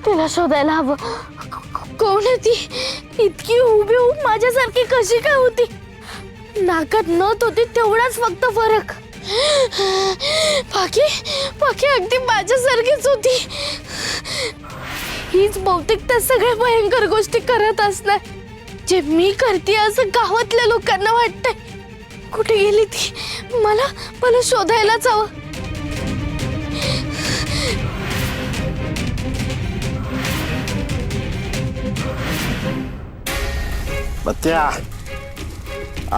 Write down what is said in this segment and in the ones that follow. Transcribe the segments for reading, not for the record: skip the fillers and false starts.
तिला शोधायला हवं. कोण आहे ती? इतकी हुबेहूब माझ्यासारखी कशी काय होती? नाकात नथ होती तेवढाच फक्त फरक. पाखी पाखी अगदी माझ्यासारखीच होती. हीच बहुतेक त्या सगळ्या भयंकर गोष्टी करत असणार जे मी करते असं गावातल्या लोकांना वाटतंय. कुठे गेली ती? मला मला शोधायलाच हवं. बच्चा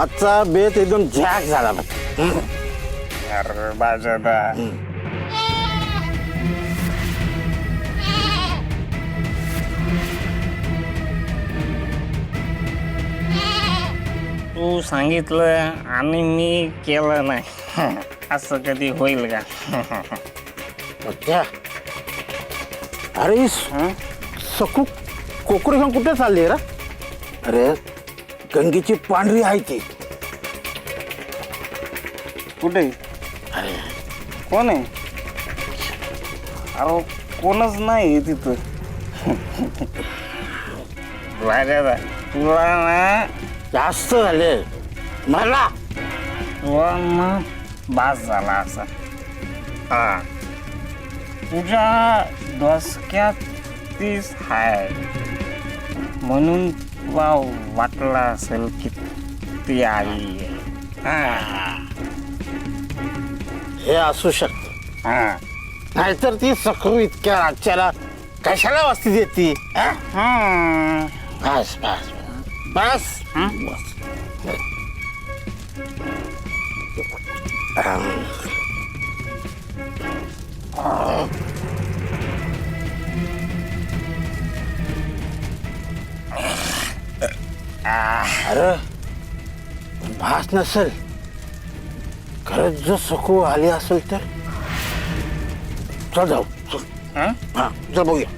आजचा बेत एकदम झॅक झाला बघ. अरे बाजादा तू सांगितलं आणि मी केलं नाही असं कधी होईल का? बच्चा अरे सकू कोकरू घेऊन कुठे चालली रा? अरे गंगेची पांढरी आहे ती. कुठे? कोण आहे? अरे कोणच नाही तिथं. राजा तुला ना जास्त झाले मला. तुला ना बास झाला असा. हा तुझ्या डोसक्यात तीच हाय म्हणून तुला वाटलं असेल की ती आई आहे. हे असू शकतं. हा नाहीतर ती सकरू इतक्या राज्याला कशाला वस्ती देती? बस बस बस बस. अरे भास नसेल खरंच जर सकू आली असेल तर चल जाऊ. चल हा चल बघूया.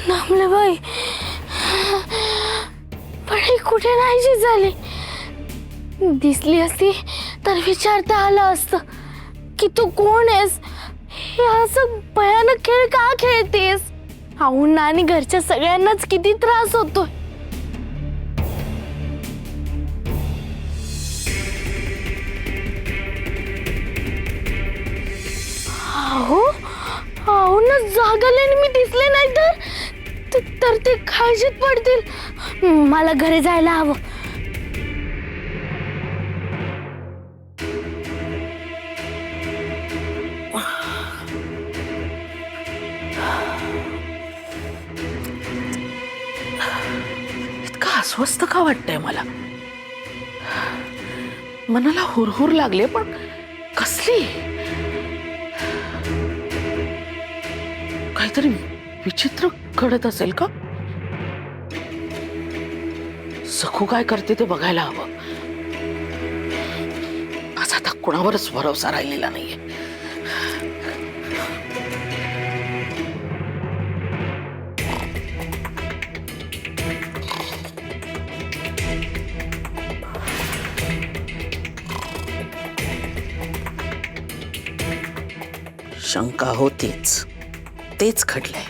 नामलेबाई पण ही कुठे नाहीशी झाली. दिसली असती तर विचारता आलं असतं की तू कोण आहेस? हे असं भयानक खेळ का खेळतेस? आऊंना आणि घरच्या सगळ्यांनाच किती त्रास होतोय. अहो आऊंना जागल्याने मी दिसले नाही तर ते काळजीत पडतील. मला घरी जायला हवं. इतकं अस्वस्थ का वाटतंय मला? मनाला हुरहुर लागले पण कसली? काहीतरी विचित्र घडत असेल का? सखू काय करते ते बघायला हवं. माझा आता कुणावरच भरोसा राहिलेला नाहीये. शंका होतीच. तेच घडलंय.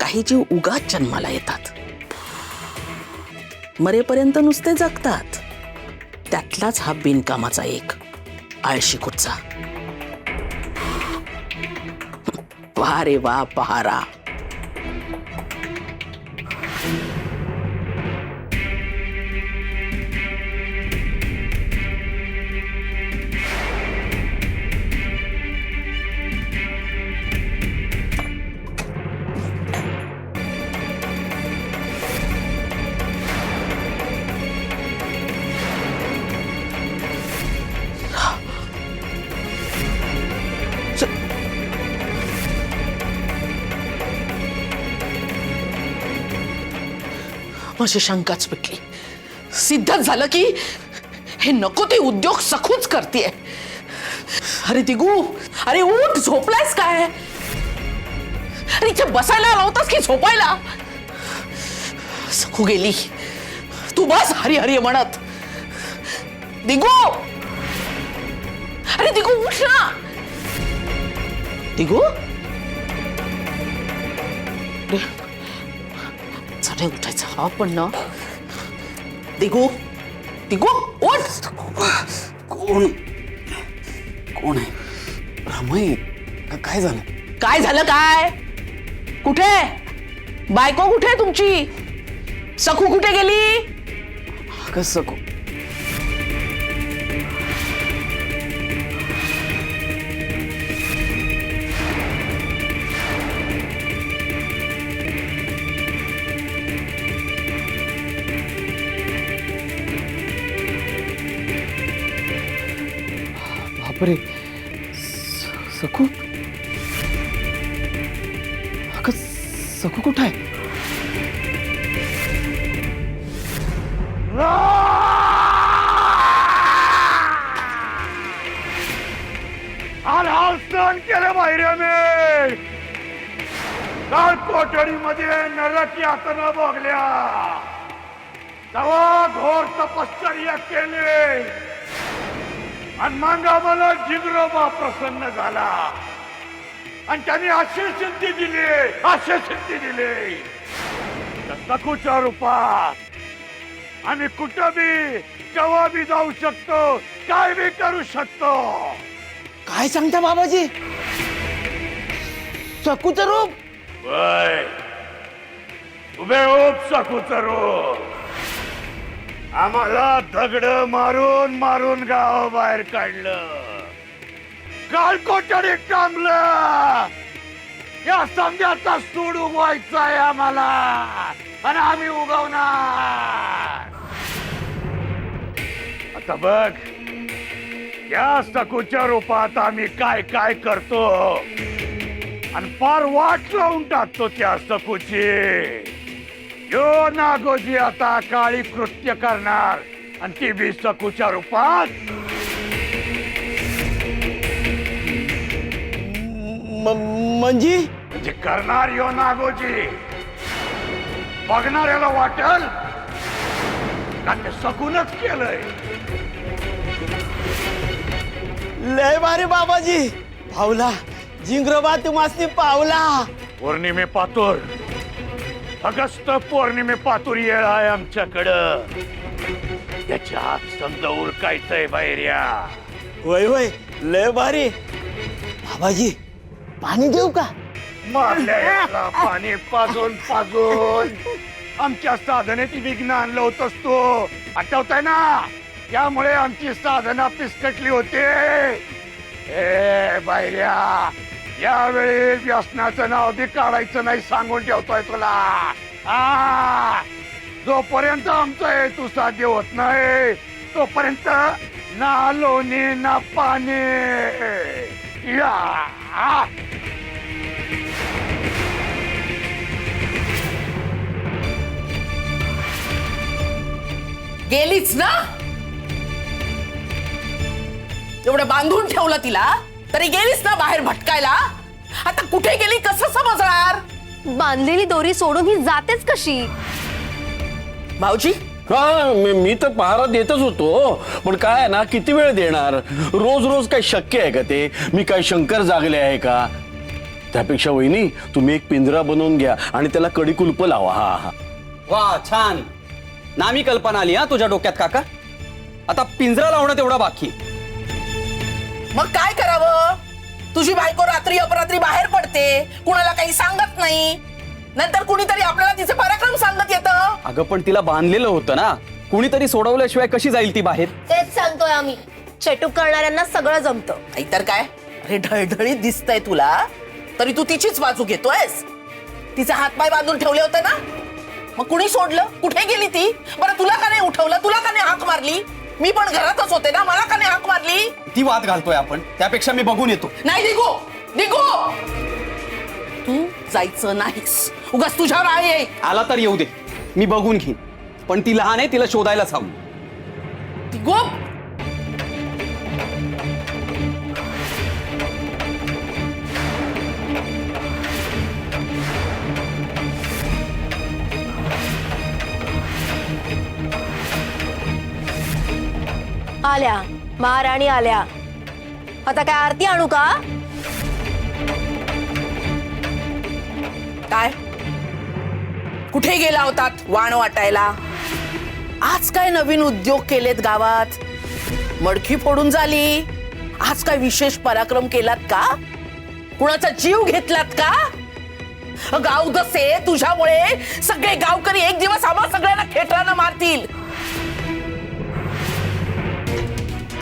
काही जीव उगाच जन्माला येतात, मरेपर्यंत नुसते जगतात. त्यातलाच हा बिनकामाचा एक आळशी कुच्चा. वा रे वा पहारा. माझी शंकाच पिटली. सिद्धच झालं की हे नको ते उद्योग सखूच करतेय. अरे दिगू, अरे उठ, झोपलायस काय? अरे इथे बसायला आला होतास की झोपायला? सखू गेली, तू बस हरी हरी म्हणत. दिगू, अरे दिगू उठ ना. दिगू, चढे उठायचं हा पण ना. दिगू, दिगू उठ. कोण कोण आहे? रामाई, काय झालं? काय झालं काय? कुठे बायको? कुठे तुमची? सखू कुठे गेली? अगं सकू, बापरे, सकू, अगं सकू कुठं आहे? हाल सहन केलं बाहेर. काल कोठडीमध्ये नरक यातना भोगल्या. तेव्हा घोर तपश्चर्या केली आणि मग आम्हाला जिगरोबा प्रसन्न झाला आणि त्यांनी अशी सिद्धी दिली, अशी सिद्धी दिली. त्या सखूच्या रूपात आम्ही कुठं बी केव्हा बी जाऊ शकतो, काय बी करू शकतो. काय सांगता बाबाजी? सकूचं रूप? वय उभे ओप सखूचं रूप. आम्हाला दगड मारून मारून गाव बाहेर काढलं, काल कोठडीत टांगलं. या समजाचा सूड उगवायचा आहे आम्हाला आणि आम्ही उगवणार. आता बघ, या सखूच्या रूपात आम्ही काय काय करतो आणि फार वाट लावून टाकतो त्या सखूची. यो नागोजी आता काळी कृत्य करणार आणि ती बी सखूच्या रूपात. म्हणजे करणार यो नागोजी. बघणाऱ्याला वाटल का ते सखूनच केलंय. लय भारी बाबाजी. पावला जिंगरोबा तुम्हासनी पावला. पौर्णिमे पातूर, अगस्त पौर्णिमे पातूर येळ आहे आमच्याकडं. त्याच्या हात समजा उरकायचंय बाहेर्या. होय होय, लय भारी. बाबाजी, पाणी देऊ का? मारल्या याला पाणी पाजून पाजून आमच्या साधनेत विघ्न आणलं होतस तू. आठवतंय ना? त्यामुळे आमची साधना पिसकटली होती. ए बाहेर्या, यावेळी व्यसनाचं नाव बी काढायचं नाही सांगून ठेवतोय तुला. जोपर्यंत आमचा हेतू साध्य होत नाही तोपर्यंत ना लोणी ना पाणी. या गेलीच ना? एवढं बांधून ठेवलं तिला तरी गेलीच ना बाहेर भटकायला? आता कुठे गेली कसं समजणार? बांधलेली दोरी सोडून ही जातेच कशी? भाऊजी हा मी तर पहारा देतच होतो, पण काय आहे ना, किती वेळ देणार? रोज रोज काय शक्य आहे का ते? मी काय शंकर जागले आहे का? त्यापेक्षा वहिनी तुम्ही एक पिंजरा बनवून घ्या आणि त्याला कडी कुलप लावा. हा हा वा छान, नामी कल्पना आली हा तुझ्या डोक्यात काका. आता पिंजरा लावणं तेवढा बाकी. मग काय करावं? तुझी बायको रात्री अपरात्री बाहेर पडते, कुणाला काही सांगत नाही, नंतर कुणीतरी आपल्याला तिचे पराक्रम सांगत येतं. अगं पण तिला बांधलेलं होतं ना, कुणीतरी सोडवल्याशिवाय कशी जाईल ती बाहेर? तेच सांगतोय आम्ही, चेटूक करणाऱ्यांना सगळं जमतं. नाहीतर काय? अरे ढळढळीत दिसतंय तुला, तरी तू तिचीच बाजू घेतोयस. तिचे हातपाय बांधून ठेवले होते ना, मग कुणी सोडलं? कुठे गेली ती? बरं तुला का नाही उठवलं? तुला का नाही हाक मारली? मी पण घरातच होते ना, मला का नाही हाक मारली? ती वाद घालतोय आपण, त्यापेक्षा मी बघून येतो. नाही निघो निघो, तू जायचं नाहीस. उगाच तुझ्यावर आहे. आला तर येऊ दे, मी बघून घेईन. पण ती लहान आहे, तिला शोधायलाच हवं. निघो. आल्या महाराणी आल्या. आता काय आरती आणू का? काय कुठे गेला होतात वाण वाटायला? आज काय नवीन उद्योग केलेत गावात? मडकी फोडून झाली? आज काय विशेष पराक्रम केलात का? कुणाचा जीव घेतलात का? गाव जसे तुझ्यामुळे सगळे गावकरी एक दिवस आम्हा सगळ्यांना खेटरानं मारतील.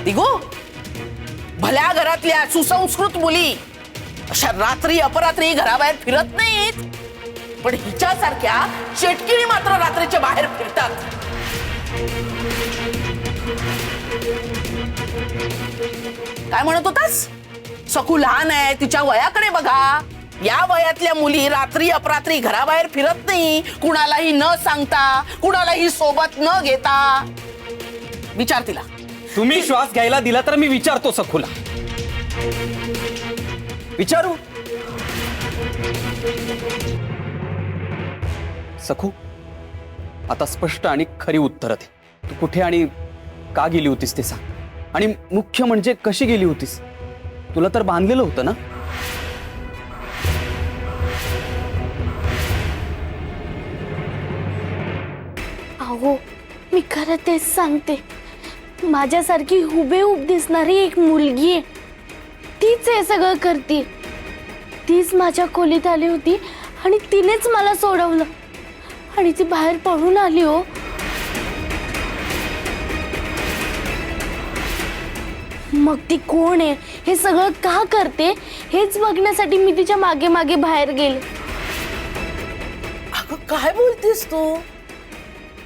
दिगो, भल्या घरातल्या सुसंस्कृत मुली अशा रात्री अपरात्री घराबाहेर फिरत नाहीत, पण हिच्यासारख्या चेटकिणी मात्र रात्रीच्या बाहेर फिरतात. काय म्हणत होतास? सकू लहान आहे, तिच्या वयाकडे बघा. या वयातल्या मुली रात्री अपरात्री घराबाहेर फिरत नाही, कुणालाही न सांगता, कुणालाही सोबत न घेता. विचार तिला. तुम्ही श्वास घ्यायला दिला तर मी विचारतो सखूला. विचारू सखू, आता स्पष्ट आणि खरी उत्तर दे. तू कुठे आणि का गेली होतीस ते सांग. आणि मुख्य म्हणजे कशी गेली होतीस? तुला तर बांधलेलं होतं ना? अहो मी खरं तेच सांगते. माझ्यासारखी हुबेहूब दिसणारी एक मुलगी आहे, तीच हे सगळं करते. तीच माझ्या खोलीत आली होती आणि तिनेच मला सोडवलं आणि ती बाहेर पळून आली. हो मग ती कोण आहे, हे सगळं का करते, हेच बघण्यासाठी मी तिच्या मागे मागे बाहेर गेले. अगं काय बोलतेस तू?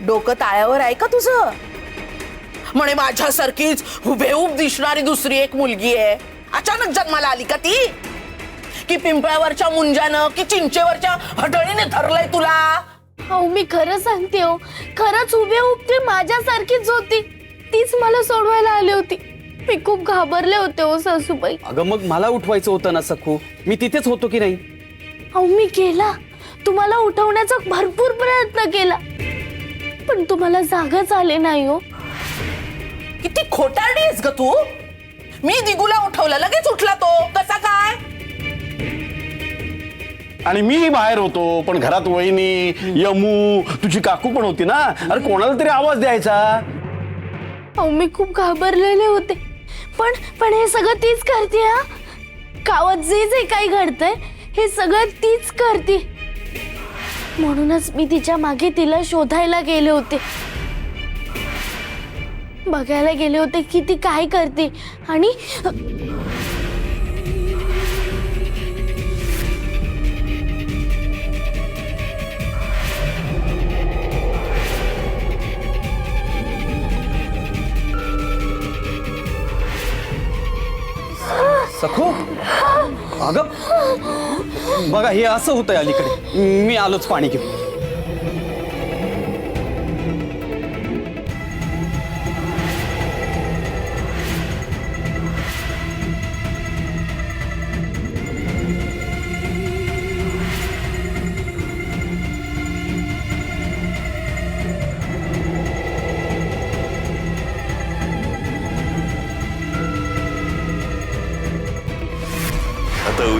डोकं ताळ्यावर आहे का तुझं? म्हणे माझ्यासारखीच हुबेहूब दिसणारी दुसरी एक मुलगी आहे, अचानक जन्माला आली का ती? की पिंपळावरच्या मुंजानं की चिंचेवरच्या हडळीने धरलंय तुला? अहो मी खरं सांगते. हो खरंच हुबेहूब ती माझ्यासारखीच होती. तीच मला सोडवायला आली होती. मी खूप घाबरले होते हो सासूबाई. अगं मग मला उठवायचं होतं ना सखू, मी तिथेच होतो की नाही? अहो मी केला, तुम्हाला उठवण्याचा भरपूर प्रयत्न केला, पण तुम्हाला जागच आले नाही. हो किती खोटारडी आहेस ग तू? मी दिगूला उठवलं, लगेच उठला तो. कसा काय? आणि मी बाहेर होतो, पण घरात वहिनी, यमू, तुझी काकू पण होती ना. अरे कोणाला तरी आवाज द्यायचा. अहो मी खूप घाबरलेले होते, पण हे सगळं तीच करते. हा गावात जे जे काही घडतंय हे सगळं तीच करते. म्हणूनच मी तिच्या मागे तिला शोधायला गेले होते, बघायला गेले होते की ती काय करते. आणि सखू, अगं बघा हे असं होतंय अलीकडे. मी आलोच पाणी घेऊन.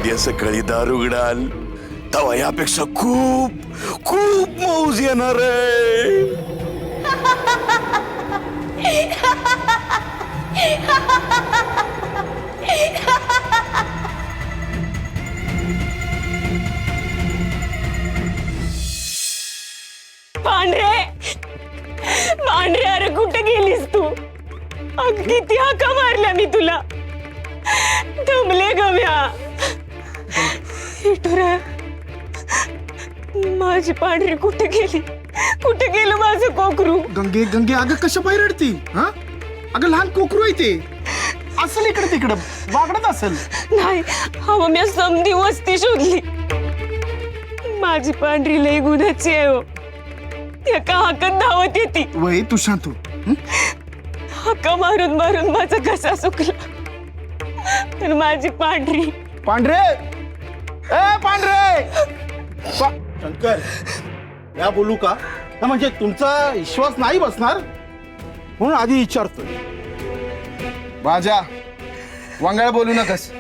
उद्या सकाळी दार उघडाल तेव्हा यापेक्षा खूप खूप मौज येणार आहे. पांढरे अरे कुठे गेलीस तू? अग किती हाका मारल्या मी तुला. दमले गम्या. इटुरा माझी पांढरी कुठे गेली? कुठे गेलं माझं कोकरू? गंगे गंगे अगं कशा पाय रडती? हा अगं लहान कोकरू आहे ते. असेल इकडे तिकडं वागडत असेल. नाही हवं मी समधी वस्ती शोधली. माझी पांढरी लई गुन्ह्याची आहे हो. एका हाकत धावत येते. वय तू शांत हो. हाका मारून मारून माझा घसा सुकला. तर माझी पांढरी पांढरे ए पांढरे शंकर या बोलू का? ना म्हणजे तुमचा विश्वास नाही बसणार म्हणून आधी विचारतोय. राजा वांगळ बोलू नकस.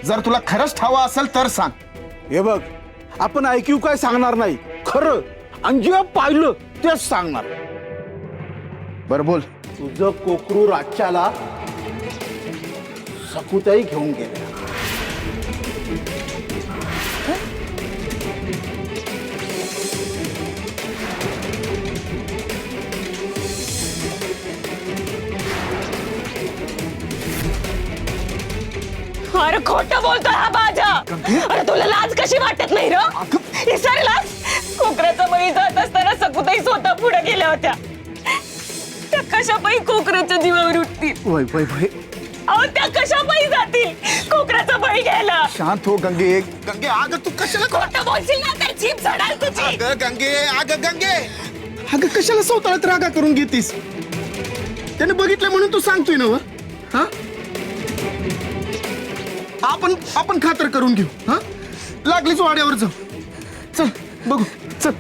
जर तुला खरंच ठावा असेल तर सांग. हे बघ आपण ऐकू काय सांगणार नाही, खरं आणि जे पाहिलं तेच सांगणार. बर बोल. तुझं कोकरू राज्याला सकुताई घेऊन गेल्या. अरे खोटं बोलतोय हा बाजा. अरे तुला लाज कशी वाटत नाही र? विसरलास? कोकराचा बळी जात असताना सकुताई स्वतः पुढे गेल्या होत्या. त्या कशा पायी कोकराच्या जीवावर उठतील? वय वय वय अहो त्या कशा पायी जातील कोकराचा बळी घ्यायला? शांत हो गंगे. गंगे आग तू कशाला खोटं बोलशील ना तर जीभ झडाल तुझी. अगं गंगे अगं गंगे अगं कशाला स्वतःला रागा करून घेतीस? त्याने बघितलं म्हणून तू सांगतोय ना? हा आपण खातर करून घेऊ. हा लागलीच वाड्यावर जाऊ. चल बघू चल.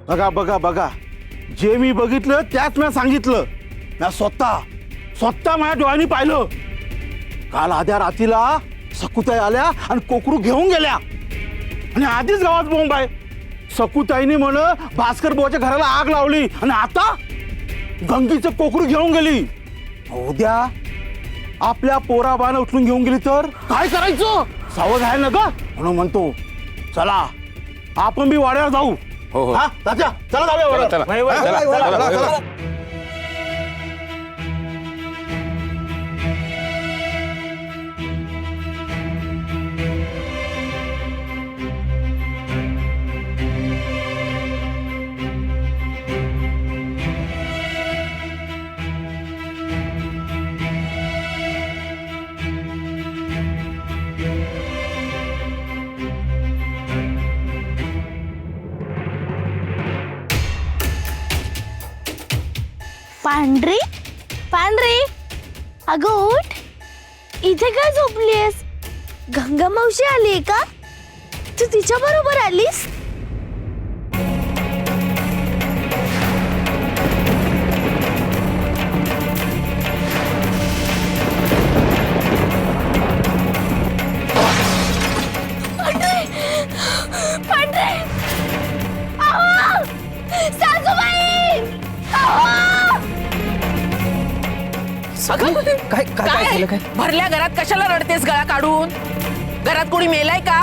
बघा बघा बघा जे मी बघितलं त्याच मी सांगितलं. मी स्वतः माझ्या डोळ्यांनी पाहिलं. काल आध्या रात्रीला सकुताई आल्या आणि कोकरू घेऊन गेल्या आणि आधीच गावात बोंब आहे. सकुताईने म्हण भास्कर बुवाच्या घराला आग लावली आणि आता गंगीचं कोकरू घेऊन गेली. उद्या आपल्या पोराबानं उचलून घेऊन गेली तर काय करायचं? सावध आहे ना ग. म्हणून म्हणतो चला आपण बी वाड्यावर जाऊ. हो. हा तात्या चला जाऊया वाड्यावर. चला. हा, चला, चला, चला. चला. पांढरी पांढरी अगं उठ. इथे काय झोपलीस? गंगा मावशी आली का? तू तिच्या बरोबर आलीस? पांढरे आहो! सासूबाई आहो! काय काय झालं काय? भरल्या घरात कशाला रडतेस गळा काढून? घरात कोणी मेलाय का?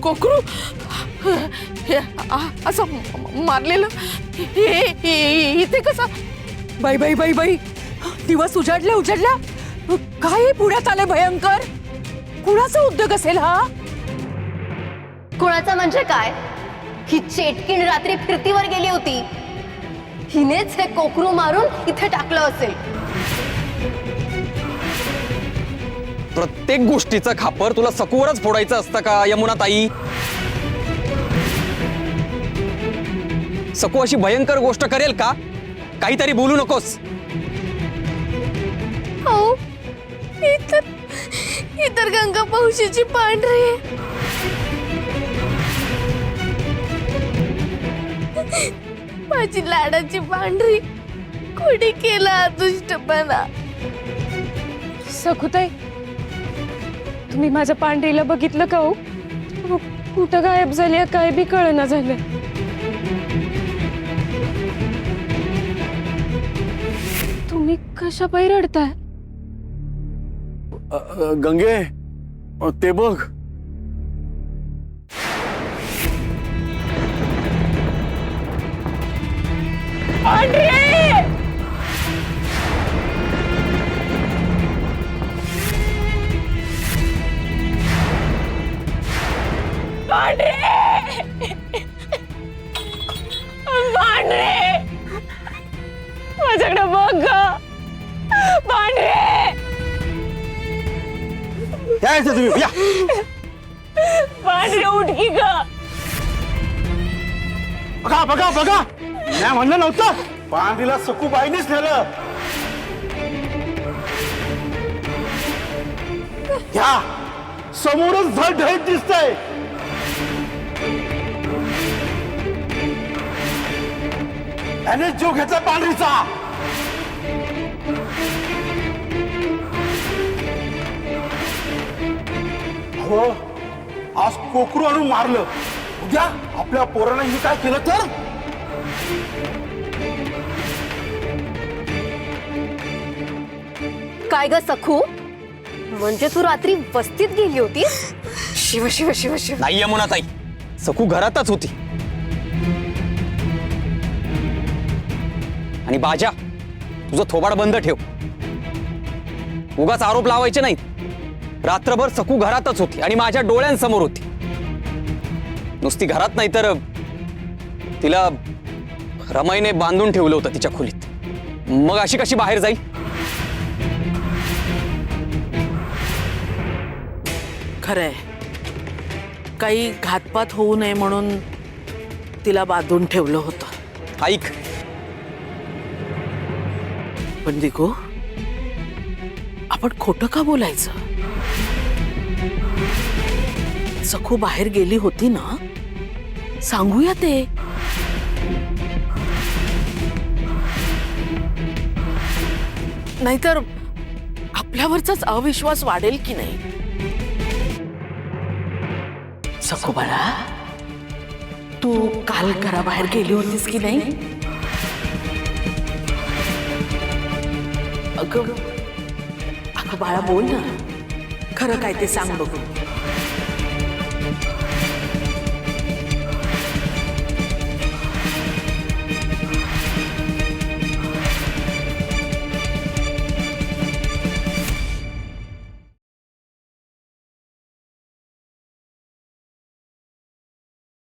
कोकरू असं मारलेलं इथे कसं? बाई बाई बाई बाई दिवस उजाडल्या काय पुण्यात आले भयंकर. कुणाचा उद्योग असेल हा? कुणाचा म्हणजे काय? ही चेटकीण रात्री फिरतीवर गेली होती. हिनेच हे कोकरू मारून इथे टाकलं असेल. प्रत्येक गोष्टीचं खापर तुला सकूवरच फोडायचं असतं का यमुना ताई? सकू अशी भयंकर गोष्ट करेल का? काहीतरी बोलू नकोस. हो इतर गंगा पावशीची पांढरी आहे. माझी लाडाची पांढरी कोणी केला दुष्टपणा. सखुताई, तुम्ही माझ्या पांढरीला बघितलं का हो? कुठं गायब झाली काय बी कळना झालं. तुम्ही कशा पायी रडताय? गंगे ते बघ. माझ्याकडे बघ ग पांढरे. यायचं तुम्ही या. पांढरे उठकी ग. बघा बघा बघा, मी म्हणलं नव्हतं पांढरीला सकूबाईनेच नेलं. या समोरच झड ढळीत दिसतंय. त्याने जीव घेतला पांढरीचा. हो आज कोकरू आणून मारलं, उद्या आपल्या पोरानं ही काय केलं तर? काय ग सखू, म्हणजे तू रात्री वस्तीत गेली होतीस? शिव शिव शिव शिव. नाही यमुना ताई, सकू घरातच होती. आणि बाजा, तुझं थोबाड बंद ठेव. उगाच आरोप लावायचे नाहीत. रात्रभर सकू घरातच होती आणि माझ्या डोळ्यांसमोर होती. नुसती घरात नाही तर तिला रमाईने बांधून ठेवलं होतं तिच्या खोलीत. मग अशी कशी बाहेर जाईल? खरंय, काही घातपात होऊ नये म्हणून तिला बांधून ठेवलं होतं. ऐक, पण दिगो, आपण खोटं का बोलायचं? सखू बाहेर गेली होती ना, सांगूया ते. नाहीतर आपल्यावरचाच अविश्वास वाढेल की नाही. सखू बाळा, तू काल घराबाहेर गेली होतीस की नाही? अगं बाळा बोल ना, खरं काय ते सांग बघू.